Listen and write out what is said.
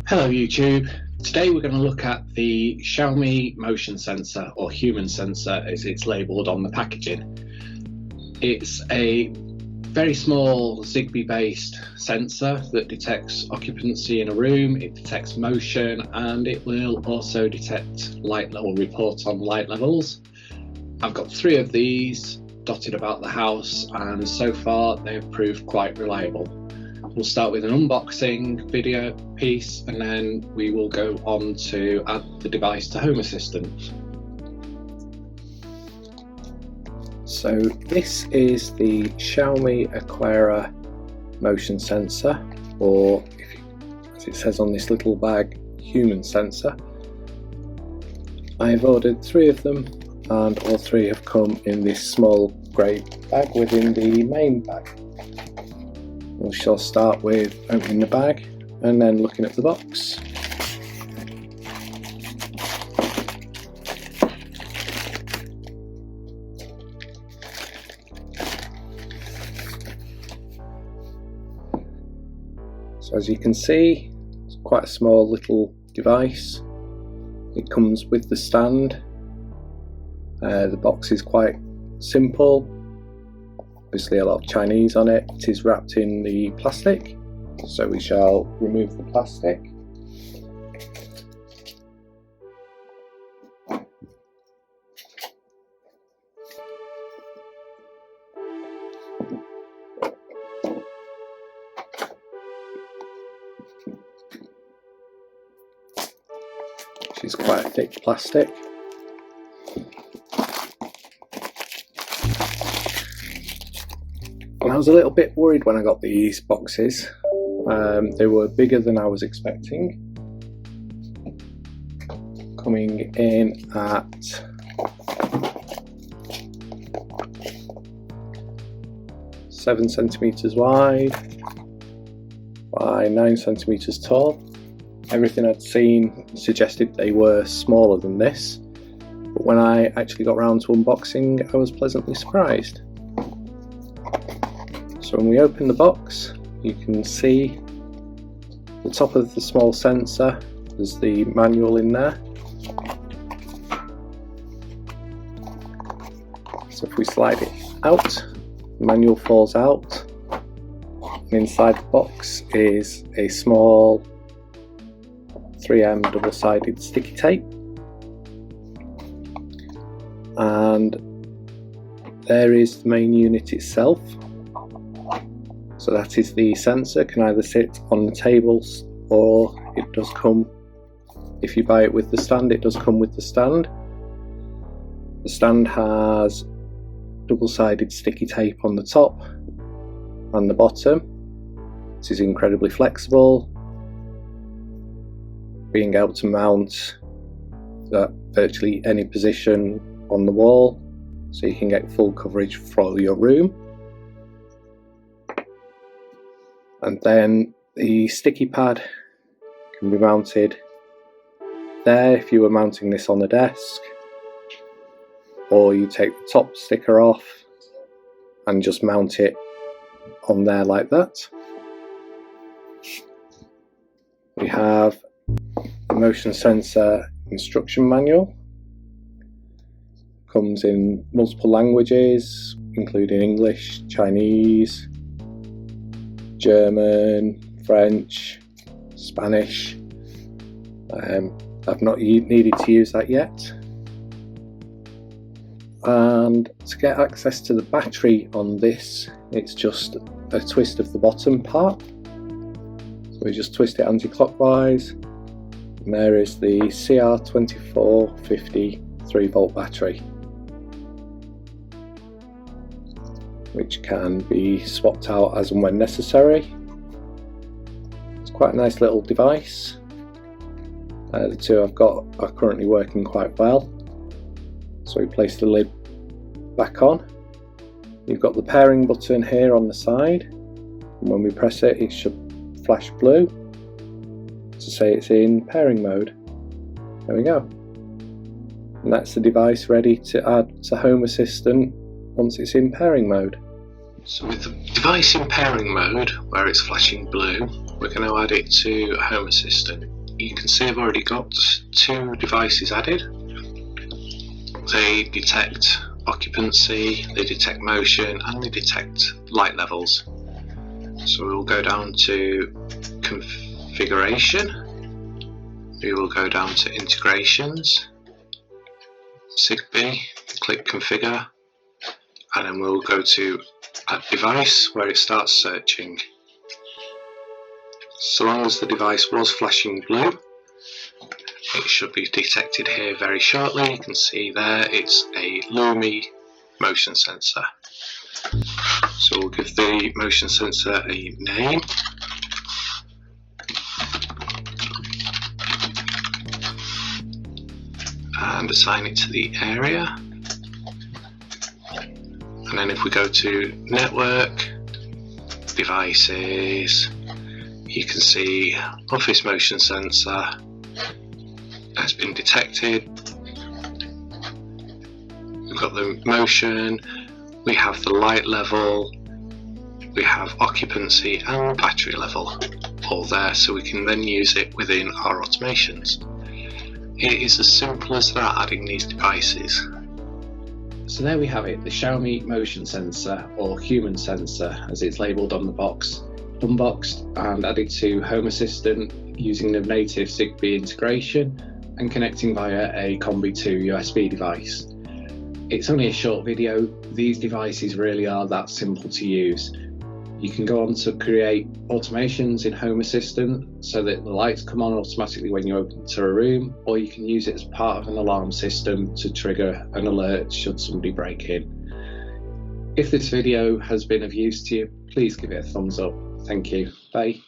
Hello YouTube. Today we're going to look at the Xiaomi motion sensor, or human sensor as it's labelled on the packaging. It's a very small Zigbee based sensor that detects occupancy in a room, it detects motion, and it will also detect light or report on light levels. I've got 3 of these dotted about the house, and so far they've proved quite reliable. We'll start with an unboxing video piece, and then we will go on to add the device to Home Assistant. So this is the Xiaomi Aqara motion sensor, or as it says on this little bag, human sensor. I have ordered 3 of them, and all 3 have come in this small grey bag within the main bag. We shall start with opening the bag and then looking at the box. So as you can see, it's quite a small little device. It comes with the stand. The box is quite simple. Obviously a lot of Chinese on it. It is wrapped in the plastic, so we shall remove the plastic. Which is quite a thick plastic. I was a little bit worried when I got these boxes. They were bigger than I was expecting. Coming in at 7 centimeters wide by 9 centimeters tall. Everything I'd seen suggested they were smaller than this, but when I actually got round to unboxing, I was pleasantly surprised. So when we open the box, you can see the top of the small sensor. There's the manual in there. So if we slide it out, the manual falls out. And inside the box is a small 3M double-sided sticky tape. And there is the main unit itself. So that is the sensor. Can either sit on the tables, or it does come, if you buy it with the stand, it does come with the stand. The stand has double-sided sticky tape on the top and the bottom. This is incredibly flexible, being able to mount at virtually any position on the wall, so you can get full coverage for your room. And then the sticky pad can be mounted there if you were mounting this on the desk, or you take the top sticker off and just mount it on there like that. We have the motion sensor instruction manual. Comes in multiple languages, including English, Chinese, German, French, Spanish. I've not needed to use that yet. And to get access to the battery on this, it's just a twist of the bottom part. So we just twist it anti-clockwise, and there is the CR2450 3-volt battery, which can be swapped out as and when necessary. It's quite a nice little device. The 2 I've got are currently working quite well. So we place the lid back on. You've got the pairing button here on the side, and when we press it, it should flash blue to say it's in pairing mode. There we go. And that's the device ready to add to Home Assistant once it's in pairing mode. So with the device in pairing mode, where it's flashing blue, we're going to add it to Home Assistant. you can see I've already got 2 devices added. They detect occupancy, they detect motion, and they detect light levels. So we'll go down to configuration, we will go down to integrations, Zigbee, click configure, and then we'll go to add device where it starts searching. So long as the device was flashing blue, it should be detected here very shortly. You can see there it's a Xiaomi motion sensor. So we'll give the motion sensor a name. And assign it to the area. And then if we go to network, devices, you can see office motion sensor has been detected. We've got the motion, we have the light level, we have occupancy and battery level all there, so we can then use it within our automations. It is as simple as that, adding these devices. So there we have it, the Xiaomi motion sensor, or human sensor as it's labelled on the box, unboxed and added to Home Assistant using the native Zigbee integration and connecting via a Conbee II USB device. It's only a short video, these devices really are that simple to use. You can go on to create automations in Home Assistant so that the lights come on automatically when you open to a room, or you can use it as part of an alarm system to trigger an alert should somebody break in. If this video has been of use to you, please give it a thumbs up. Thank you. Bye.